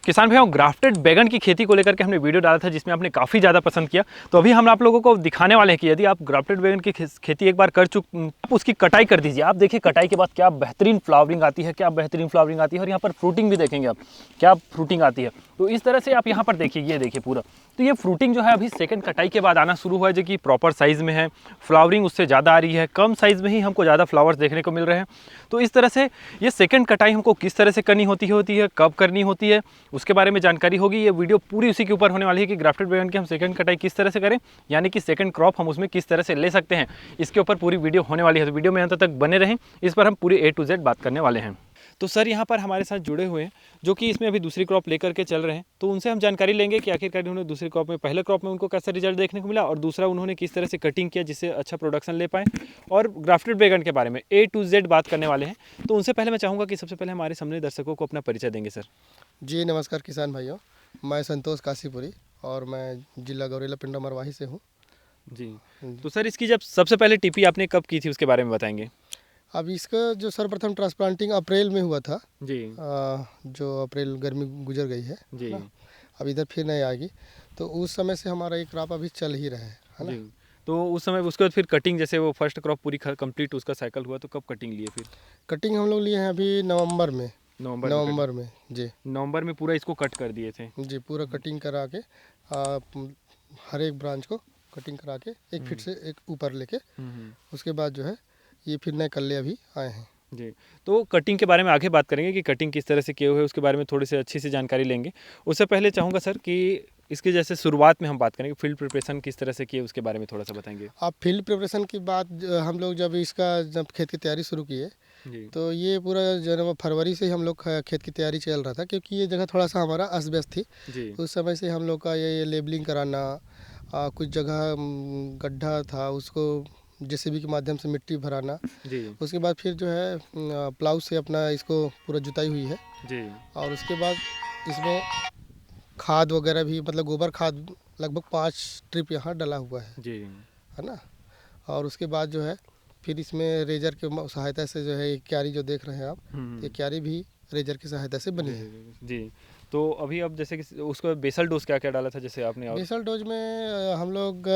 किसान भाइयों, ग्राफ्टेड बैगन की खेती को लेकर के हमने वीडियो डाला था जिसमें आपने काफ़ी ज़्यादा पसंद किया। तो अभी हम आप लोगों को दिखाने वाले हैं कि यदि आप ग्राफ्टेड बैगन की खेती एक बार कर आप उसकी कटाई कर दीजिए। आप देखिए कटाई के बाद क्या बेहतरीन फ्लावरिंग आती है, क्या बेहतरीन फ्लावरिंग आती है, और यहाँ पर फ्रूटिंग भी देखेंगे आप, क्या फ्रूटिंग आती है। तो इस तरह से आप यहाँ पर देखिए, ये देखिए पूरा, तो ये फ्रूटिंग जो है अभी सेकंड कटाई के बाद आना शुरू हुआ है, जो कि प्रॉपर साइज़ में है। फ्लावरिंग उससे ज़्यादा आ रही है, कम साइज़ में ही हमको ज़्यादा फ्लावर्स देखने को मिल रहे हैं। तो इस तरह से ये सेकंड कटाई हमको किस तरह से करनी होती है, कब करनी होती है, उसके बारे में जानकारी होगी। ये वीडियो पूरी उसी के ऊपर होने वाली है कि ग्राफ्टेड बैगन की हम सेकंड कटाई किस तरह से करें, यानी कि सेकंड क्रॉप हम उसमें किस तरह से ले सकते हैं, इसके ऊपर पूरी वीडियो होने वाली है। तो वीडियो में अंत तक बने रहें, इस पर हम पूरी A to Z बात करने वाले हैं। तो सर यहाँ पर हमारे साथ जुड़े हुए हैं जो कि इसमें अभी दूसरी क्रॉप लेकर के चल रहे हैं, तो उनसे हम जानकारी लेंगे कि आखिरकार उन्होंने दूसरी क्रॉप में, पहले क्रॉप में उनको कैसा रिजल्ट देखने को मिला, और दूसरा उन्होंने किस तरह से कटिंग किया जिससे अच्छा प्रोडक्शन ले पाए, और ग्राफ्टेड बैगन के बारे में A to Z बात करने वाले हैं। तो उनसे पहले मैं चाहूँगा कि सबसे पहले हमारे सामने दर्शकों को अपना परिचय देंगे सर। जी नमस्कार किसान भाइयों, मैं संतोष काशीपुरी और मैं जिला गौरेला पिंडा मरवाही से हूँ। जी, तो सर इसकी जब सबसे पहले टीपी आपने कब की थी उसके बारे में बताएंगे। अब इसका जो सर्वप्रथम ट्रांसप्लांटिंग अप्रैल में हुआ था जी जो अप्रैल गर्मी गुजर गई है जी ना, अब इधर फिर नहीं आएगी, तो उस समय से हमारा ये क्रॉप अभी चल ही रहा है ना। जी। तो उस समय उसके बाद फिर कटिंग, जैसे वो फर्स्ट क्रॉप पूरी कंप्लीट उसका साइकिल हुआ, तो कब कटिंग लिए फिर। कटिंग हम लोग लिए हैं अभी नवंबर में। नवंबर में जी। नवंबर में पूरा इसको कट कर दिए थे। जी पूरा कटिंग करा के हर एक ब्रांच को कटिंग करा के 1 फीट से एक ऊपर लेके उसके बाद जो है ये फिर नए कल्ले अभी आए हैं। जी, तो कटिंग के बारे में आगे बात करेंगे कि कटिंग किस तरह से किए हुए है, उसके बारे में थोड़ी सी अच्छी सी जानकारी लेंगे। उससे पहले चाहूँगा सर कि इसके जैसे शुरुआत में हम बात करेंगे, फील्ड प्रिपरेशन किस तरह से किए उसके बारे में थोड़ा सा बताएंगे। आप फील्ड प्रिपरेशन की बात हम लोग जब खेत की तैयारी शुरू किए जी तो ये पूरा जनवरी फरवरी से ही हम लोग खेत की तैयारी चल रहा था, क्योंकि ये जगह थोड़ा सा हमारा अस्त व्यस्त थी। जी उस समय से हम लोग का ये लेबलिंग कराना, कुछ जगह गड्ढा था उसको जेसीबी के माध्यम से मिट्टी भराना, जी उसके बाद फिर जो है प्लाउ से अपना इसको पूरा जुताई हुई है। जी और उसके बाद इसमें खाद वगैरह भी, मतलब गोबर खाद लगभग 5 ट्रिप यहाँ डला हुआ जी है ना। और उसके बाद जो है फिर इसमें रेजर की सहायता से जो है ये क्यारी जो देख रहे हैं आप, ये क्यारी भी रेजर की सहायता से बनी है। जी। तो अभी अब जैसे कि उसको बेसल डोज क्या क्या डाला था जैसे आपने बेसल डोज में हम लोग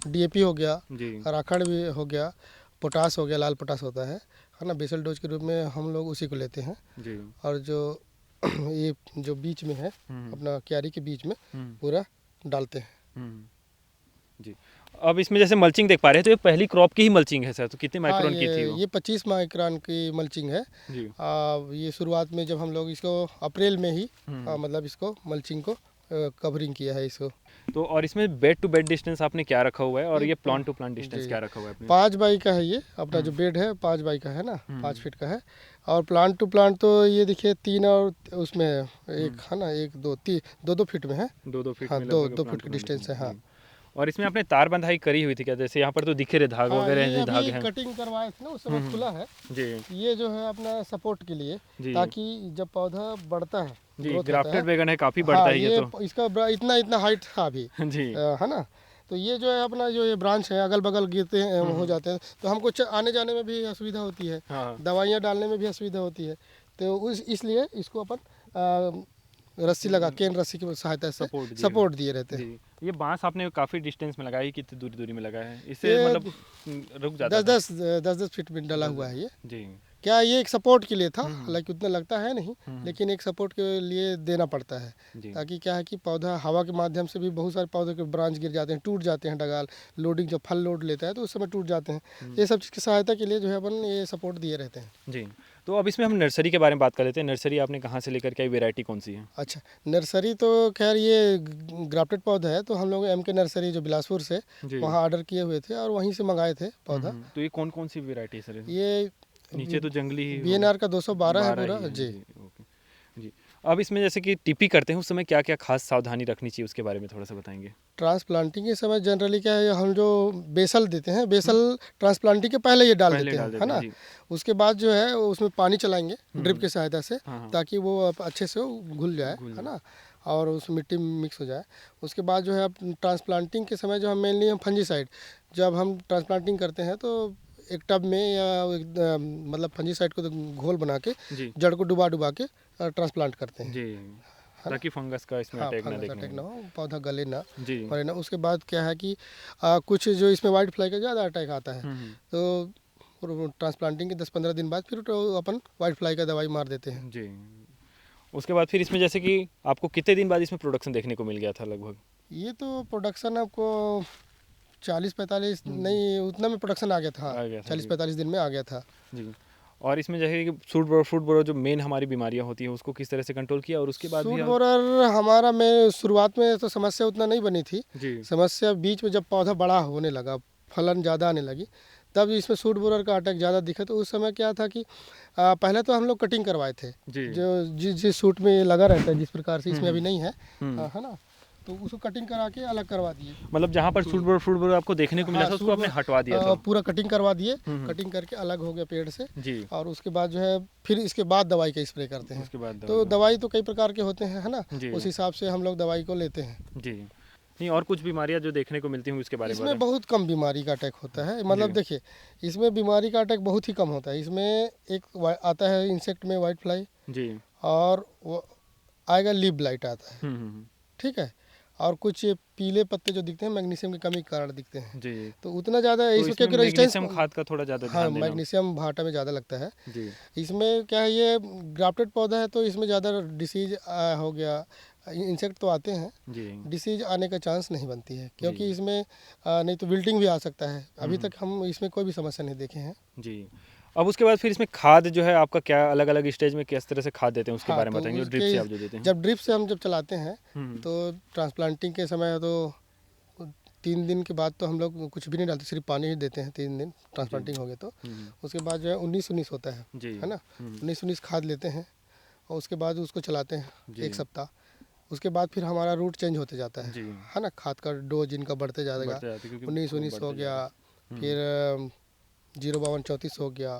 डीएपी हो गया, जी राखड़ भी हो गया, पोटास हो गया, लाल पोटास होता है ना। बेसल डोज के रूप में हम लोग उसी को लेते हैं। जी और जो ये जो बीच में है अपना क्यारी के बीच में पूरा डालते हैं। जी। अब इसमें जैसे मल्चिंग देख पा रहे हैं, तो ये पहली क्रॉप की ही मल्चिंग है सर, तो कितने माइक्रोन की थी वो। ये 25 माइक्रोन की मल्चिंग है। जी ये शुरुआत में जब हम लोग इसको अप्रैल में ही मतलब इसको मल्चिंग को कवरिंग किया है इसको। तो और इसमें बेड टू बेड डिस्टेंस आपने क्या रखा हुआ है, और ये प्लांट टू प्लांट डिस्टेंस क्या रखा हुआ है आपने। 5 बाई का है ये अपना जो बेड है, 5 बाई का है ना, 5 फीट का है। और प्लांट टू प्लांट तो ये देखिए 3 और उसमें एक है ना, 1 2 3 2 फीट में है। 2 फीट हाँ, में 2 फीट की डिस्टेंस है। हाँ, और इसमें आपने तार बंधाई करी हुई थी क्या, जैसे यहाँ पर तो दिखे रहे धाग वगैरह ये धागे अभी हैं। कटिंग करवाए थे ना, उस समय खुला है। जी ये जो है अपना सपोर्ट के लिए, ताकि जब पौधा बढ़ता है, जी, ग्राफ्टेड बैगन है, काफ़ी बढ़ता हाँ, है ये तो। इसका इतना हाइट था अभी जी है ना। तो ये जो है अपना जो ये ब्रांच है अगल बगल गिरते हैं, हो जाते हैं, तो हमको आने जाने में भी असुविधा होती है, दवाइयाँ डालने में भी असुविधा होती है। तो इसलिए इसको अपन रस्सी लगा, केन रस्सी की सहायता से सपोर्ट दिए रहते हैं। ये बांस आपने काफ़ी डिस्टेंस में लगाया है, कितनी दूरी दूरी में लगाया है, इससे मतलब रुक जाता है। 10-10 फीट में डला हुआ है ये। जी क्या ये एक सपोर्ट के लिए था, हालांकि उतना लगता है नहीं, लेकिन एक सपोर्ट के लिए देना पड़ता है, ताकि क्या है कि पौधा हवा के माध्यम से भी, बहुत सारे पौधे के ब्रांच गिर जाते हैं, टूट जाते हैं, डगाल लोडिंग जब फल लोड लेता है तो उस समय टूट जाते हैं। ये सब चीज़ की सहायता के लिए जो है अपन ये सपोर्ट दिए रहते हैं। जी। तो अब इसमें हम नर्सरी के बारे में बात कर लेते हैं। नर्सरी आपने कहाँ से लेकर के आई, वेराइटी कौन सी है। अच्छा, नर्सरी तो खैर ये ग्राफ्टेड पौधा है, तो हम लोग MK नर्सरी जो बिलासपुर से वहाँ ऑर्डर किए हुए थे और वहीं से मंगाए थे पौधा। तो ये कौन कौन सी वेराइटी है सर। ये नीचे तो जंगली BNR का 212 है पूरा। जी ओके जी। अब इसमें जैसे कि टीपी करते हैं उस समय क्या क्या खास सावधानी रखनी चाहिए, उसके बारे में थोड़ा सा बताएंगे। ट्रांसप्लांटिंग के समय जनरली क्या है, हम जो बेसल देते हैं, बेसल ट्रांसप्लांटिंग के पहले ये डाल देते हैं, है ना। उसके बाद जो है उसमें पानी चलाएंगे ड्रिप की सहायता से, ताकि वो अच्छे से घुल जाए, है ना, और उस मिट्टी में मिक्स हो जाए। उसके बाद जो है अब ट्रांसप्लांटिंग के समय जो हम मेनली हम फंजीसाइड, जब हम ट्रांसप्लांटिंग करते हैं तो एक टब में या मतलब फंजीसाइड को तो घोल बना के जड़ को डुबा के ट्रांसप्लांट करते हैं, ताकि फंगस का इसमें हाँ, अटैक ना फंगस देखने अटैक ना को हो, पौधा गले ना जी मरे ना। उसके बाद क्या है कि कुछ जो इसमें वाइट फ्लाई का ज़्यादा अटैक आता है, तो ट्रांसप्लांटिंग के 10-15 दिन बाद फिर तो अपन वाइट फ्लाई का दवाई मार देते हैं। जी। उसके बाद फिर इसमें जैसे कि आपको कितने दिन बाद इसमें प्रोडक्शन देखने को मिल गया था लगभग? ये तो प्रोडक्शन आपको 40-45 नहीं, उतना में प्रोडक्शन आ गया था, आ गया था, 40-45 दिन में आ गया था। जी। और इसमें जैसे कि फ्रूट बोरो जो मेन हमारी बीमारियां होती हैं उसको किस तरह से कंट्रोल किया और उसके बाद भी सूट आप बोरर हमारा में शुरुआत में तो समस्या उतना नहीं बनी थी। जी समस्या बीच में जब पौधा बड़ा होने लगा, फलन ज़्यादा आने लगी, तब इसमें सूट बोरर का अटैक ज़्यादा दिखा। तो उस समय क्या था कि पहले तो हम लोग कटिंग करवाए थे, जी जो जिस सूट में लगा रहता है, जिस प्रकार से इसमें अभी नहीं है, है ना, तो उसको कटिंग करा के अलग करवा दिए। मतलब जहाँ पर फ्रूट बोरो आपको देखने को मिला था उसको आपने हटवा दिया था? पूरा कटिंग करवा दिए, कटिंग करके अलग हो गया पेड़ से। जी। और उसके बाद जो है फिर इसके बाद दवाई का स्प्रे करते हैं। उसके बाद तो दवाई तो कई प्रकार के होते हैं, है ना, जी। उस हिसाब से हम लोग दवाई को लेते हैं। जी नहीं, और कुछ बीमारियां जो देखने को मिलती हैं उसके बारे में इसमें बहुत कम बीमारी का अटैक होता है। मतलब देखिए, इसमें बीमारी का अटैक बहुत ही कम होता है। इसमें एक आता है इंसेक्ट में वाइट फ्लाई, जी और वो आएगा लीफ ब्लाइट आता है, ठीक है, और कुछ ये पीले पत्ते जो दिखते हैं मैग्नीशियम की कमी के कारण दिखते हैं। जी। तो उतना ज़्यादा तो इसमें क्योंकि रेजिस्टेंस खाद का थोड़ा ज़्यादा हाँ, ध्यान देना। मैग्नीशियम भाटा में ज़्यादा लगता है। जी इसमें क्या है, ये ग्राफ्टेड पौधा है तो इसमें ज़्यादा डिसीज हो गया, इंसेक्ट तो आते हैं, जी डिसीज आने का चांस नहीं बनती है, क्योंकि इसमें नहीं तो विल्टिंग भी आ सकता है। अभी तक हम इसमें कोई भी समस्या नहीं देखे हैं। जी। अब उसके बाद फिर इसमें खाद जो है आपका क्या अलग अलग स्टेज में किस तरह से खाद देते हैं उसके हाँ, बारे में तो बताएंगे, ड्रिप से आप जो देते हैं? जब ड्रिप से हम जब चलाते हैं तो ट्रांसप्लांटिंग के समय तो 3 दिन के बाद तो हम लोग कुछ भी नहीं डालते, सिर्फ पानी ही देते हैं 3 दिन ट्रांसप्लांटिंग हो गया तो। उसके बाद जो है 19-19 होता है ना, 19-19 खाद लेते हैं और उसके बाद उसको चलाते हैं 1 सप्ताह। उसके बाद फिर हमारा रूट चेंज होते जाता है ना, खाद का डोज इनका बढ़ते जाएगा। 19-19 हो गया, फिर 052-34 हो गया,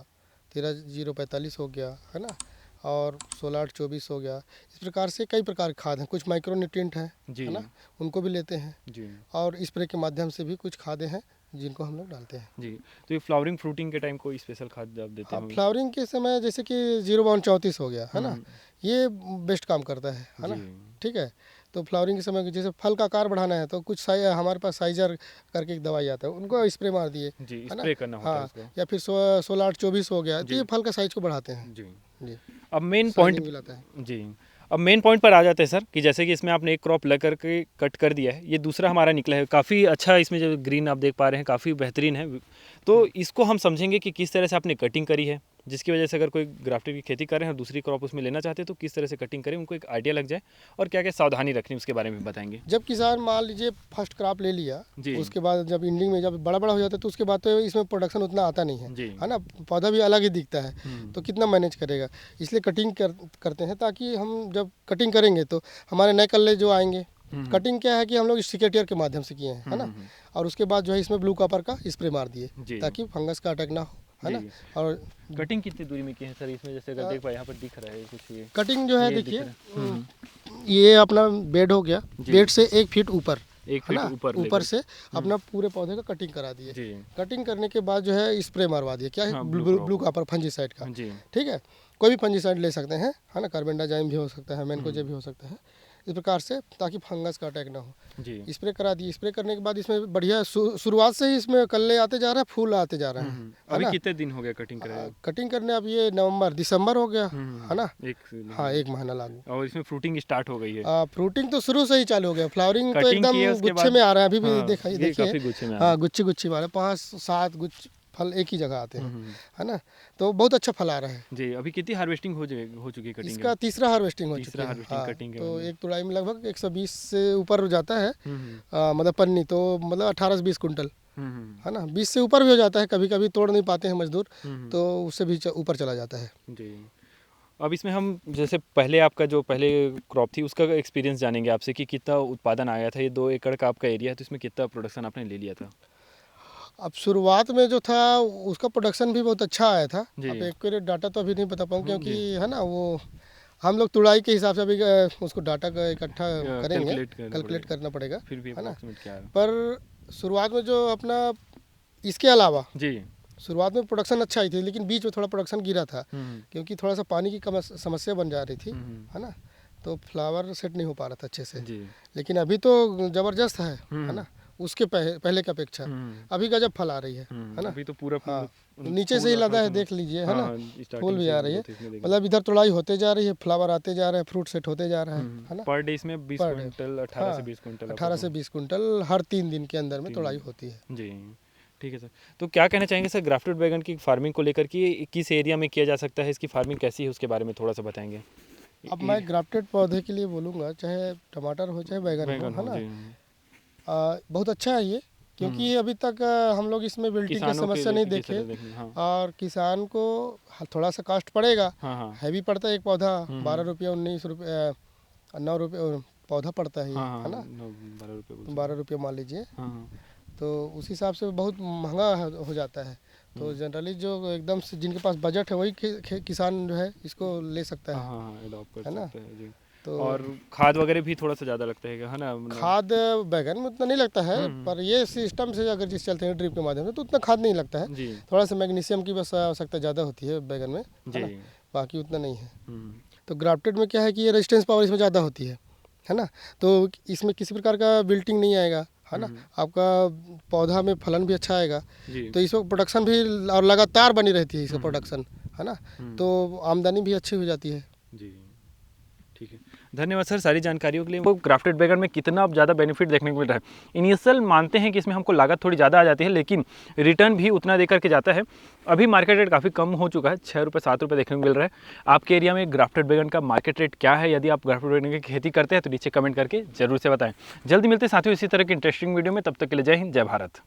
13-045 हो गया, है ना, और 16-8-24 हो गया। इस प्रकार से कई प्रकार के खाद हैं, कुछ माइक्रो न्यूट्रिएंट हैं, है ना, उनको भी लेते हैं जी। और स्प्रे के माध्यम से भी कुछ खादें हैं जिनको हम लोग डालते हैं। जी। तो ये फ्लावरिंग फ्रूटिंग के टाइम कोई स्पेशल खाद आप देते हाँ, हैं? फ्लावरिंग के समय जैसे कि 052-34 हो गया, है ना, ये बेस्ट काम करता है ना, ठीक है। तो फ्लावरिंग के समय जैसे फल का आकार बढ़ाना है तो कुछ हमारे पास साइजर करके एक दवाई आता है, उनको स्प्रे मार दिए, जी, है ना, स्प्रे करना होता है हाँ, उसको। या फिर 16-8-24 हो गया, तो ये फल का साइज को बढ़ाते हैं। जी। जी, अब मेन साइजिंग पॉइंट भी लाता है। जी, अब मेन पॉइंट पर आ जाते हैं सर कि जैसे कि इसमें आपने एक क्रॉप लग के कट कर दिया है, ये दूसरा हमारा निकला है, काफ़ी अच्छा इसमें जो ग्रीन आप देख पा रहे हैं काफ़ी बेहतरीन है। तो इसको हम समझेंगे कि किस तरह से आपने कटिंग करी है, जिसकी वजह से अगर कोई ग्राफ्टेड की खेती कर रहे हैं और दूसरी क्रॉप उसमें लेना चाहते हैं तो किस तरह से कटिंग करें, उनको एक आइडिया लग जाए, और क्या क्या सावधानी रखनी उसके बारे में बताएंगे। जब किसान मान लीजिए फर्स्ट क्रॉप ले लिया, जी। उसके बाद जब इंडिंग में जब बड़ा बड़ा हो जाता है तो उसके बाद तो इसमें प्रोडक्शन उतना आता नहीं है, जी। है ना, पौधा भी अलग ही दिखता है, तो कितना मैनेज करेगा। इसलिए कटिंग करते हैं ताकि हम जब कटिंग करेंगे तो हमारे नए कल्ले जो आएंगे। कटिंग क्या है कि हम लोग स्टिकेटियर के माध्यम से किए हैं, है ना, और उसके बाद जो है इसमें ब्लू कॉपर का स्प्रे मार दिए ताकि फंगस का अटैक ना हो, है ना। और कटिंग कितनी दूरी में की है सर इसमें, जैसे अगर देख पाए यहाँ पर दिख रहा है कुछ ये कटिंग जो है देखिए, ये अपना बेड हो गया, बेड से 1 फीट ऊपर, 1 फीट ऊपर से अपना पूरे पौधे का कटिंग करा दिए। कटिंग करने के बाद जो है स्प्रे मारवा दिए, क्या है, ब्लू कॉपर फंजीसाइड का, ठीक है, कोई भी फंजीसाइड ले सकते हैं, है ना, कार्बेंडाजाइम भी हो सकता है, मैनकोजेब भी हो सकता है, इस प्रकार से ताकि फंगस का अटैक ना हो। स्प्रे करा दिए। स्प्रे करने के बाद इसमें बढ़िया शुरुआत से ही इसमें कल्ले आते जा रहे हैं, फूल आते जा रहे हैं। अभी कितने दिन हो गया कटिंग कराए? कटिंग करने अब ये दिसंबर हो गया, है ना, हाँ, 1 महीना लागू। और इसमें फ्रूटिंग स्टार्ट हो गई है? फ्रूटिंग तो शुरू से ही चालू हो गया, फ्लावरिंग तो एकदम गुच्छे में आ रहा है अभी भी, देखिए, हाँ, गुच्छे वाले 5-7 गुच्छ फल एक ही जगह आते हैं, है ना, तो बहुत अच्छा फल आ रहा है। जी। अभी कितनी हार्वेस्टिंग हो चुकी है कटिंग? इसका तीसरा हार्वेस्टिंग हो चुकी है, कटिंग तो एक तुड़ाई में लगभग 120 से ऊपर हो जाता है, मतलब पन्नी तो मतलब 18 से 20 कुंटल, है ना, 20 से ऊपर भी हो जाता है, कभी कभी तोड़ नहीं पाते हैं मजदूर, तो उससे भी ऊपर चला जाता है। जी। अब इसमें हम जैसे पहले आपका जो पहले क्रॉप थी उसका एक्सपीरियंस जानेंगे आपसे कि कितना उत्पादन आया था। ये 2 एकड़ का आपका एरिया है तो इसमें कितना प्रोडक्शन आपने ले लिया था? अब शुरुआत में जो था उसका प्रोडक्शन भी बहुत अच्छा आया था। अब एक्यूरेट डाटा तो अभी नहीं बता पाऊँ क्योंकि, है ना, वो हम लोग तुड़ाई के हिसाब से अभी उसको डाटा का इकट्ठा करेंगे, कैलकुलेट करना पड़ेगा, फिर भी, है ना। क्या है? पर शुरुआत में जो अपना इसके अलावा जी, शुरुआत में प्रोडक्शन अच्छा ही थी, लेकिन बीच में थोड़ा प्रोडक्शन गिरा था क्योंकि थोड़ा सा पानी की समस्या बन जा रही थी, है ना, तो फ्लावर सेट नहीं हो पा रहा था अच्छे से। जी। लेकिन अभी तो ज़बरदस्त है ना, उसके पहले की अपेक्षा अभी गजब फल आ रही है ना। अभी तो पूरा हाँ, नीचे से ही लदा है, देख लीजिए, है ना, फूल भी आ रही है, मतलब इधर तोड़ाई होते जा रही है, फ्लावर आते जा रहे हैं, फ्रूट सेट होते जा रहा है ना। पर डे इसमें 20 पर डे। क्विंटल 18 से 20 क्विंटल 18 से 20 कुंटल हर 3 दिन के अंदर में तोड़ाई होती है। जी। ठीक है सर, तो क्या कहना चाहेंगे सर ग्राफ्टेड बैगन की फार्मिंग को लेकर कि किस एरिया में किया जा सकता है, इसकी फार्मिंग कैसी है उसके बारे में थोड़ा सा बताएंगे। अब मैं ग्राफ्टेड पौधे के लिए बोलूँगा, चाहे टमाटर हो चाहे बैगन हो, है ना, बहुत अच्छा है ये, क्योंकि अभी तक हम लोग इसमें विल्टिंग की समस्या नहीं देखे। और किसान को थोड़ा सा कॉस्ट पड़ेगा, हैवी पड़ता है एक पौधा, 12 रुपया 19 रुपये 9 रुपये पौधा पड़ता है ये, है ना, 12 रुपये मान लीजिए, तो उस हिसाब से बहुत महंगा हो जाता है। तो जनरली जो एकदम से जिनके पास बजट है वही किसान जो है इसको ले सकता है, है ना। तो और खाद वगैरह भी थोड़ा सा ज़्यादा लगता है ना। खाद बैगन में उतना नहीं लगता है, पर ये सिस्टम से अगर जिस चलते हैं ड्रिप के माध्यम से तो उतना खाद नहीं लगता है। थोड़ा सा मैग्नीशियम की बस आवश्यकता ज़्यादा होती है बैगन में, बाकी उतना नहीं है। तो ग्राफ्टेड में क्या है कि ये रेजिस्टेंस पावर इसमें ज़्यादा होती है ना, तो इसमें किसी प्रकार का विल्टिंग नहीं आएगा, है ना, आपका पौधा में फलन भी अच्छा आएगा, तो इसमें प्रोडक्शन भी और लगातार बनी रहती है इसका प्रोडक्शन, है ना, तो आमदनी भी अच्छी हो जाती है। जी ठीक है, धन्यवाद सर सारी जानकारियों के लिए। वो ग्राफ्टेड बैगन में कितना ज़्यादा बेनिफिट देखने को मिल रहा है। इनिशियल मानते हैं कि इसमें हमको लागत थोड़ी ज़्यादा आ जाती है, लेकिन रिटर्न भी उतना देकर के जाता है। अभी मार्केट रेट काफ़ी कम हो चुका है, 6 रुपये 7 रुपये देखने को मिल रहा है। आपके एरिया में ग्राफ्टेड बैगन का मार्केट रेट क्या है? यदि आप ग्राफ्टेड बैगन की खेती करते हैं तो नीचे कमेंट करके जरूर से बताएं। जल्दी मिलते हैं साथियों इसी तरह की इंटरेस्टिंग वीडियो में, तब तक के लिए जय हिंद, जय भारत।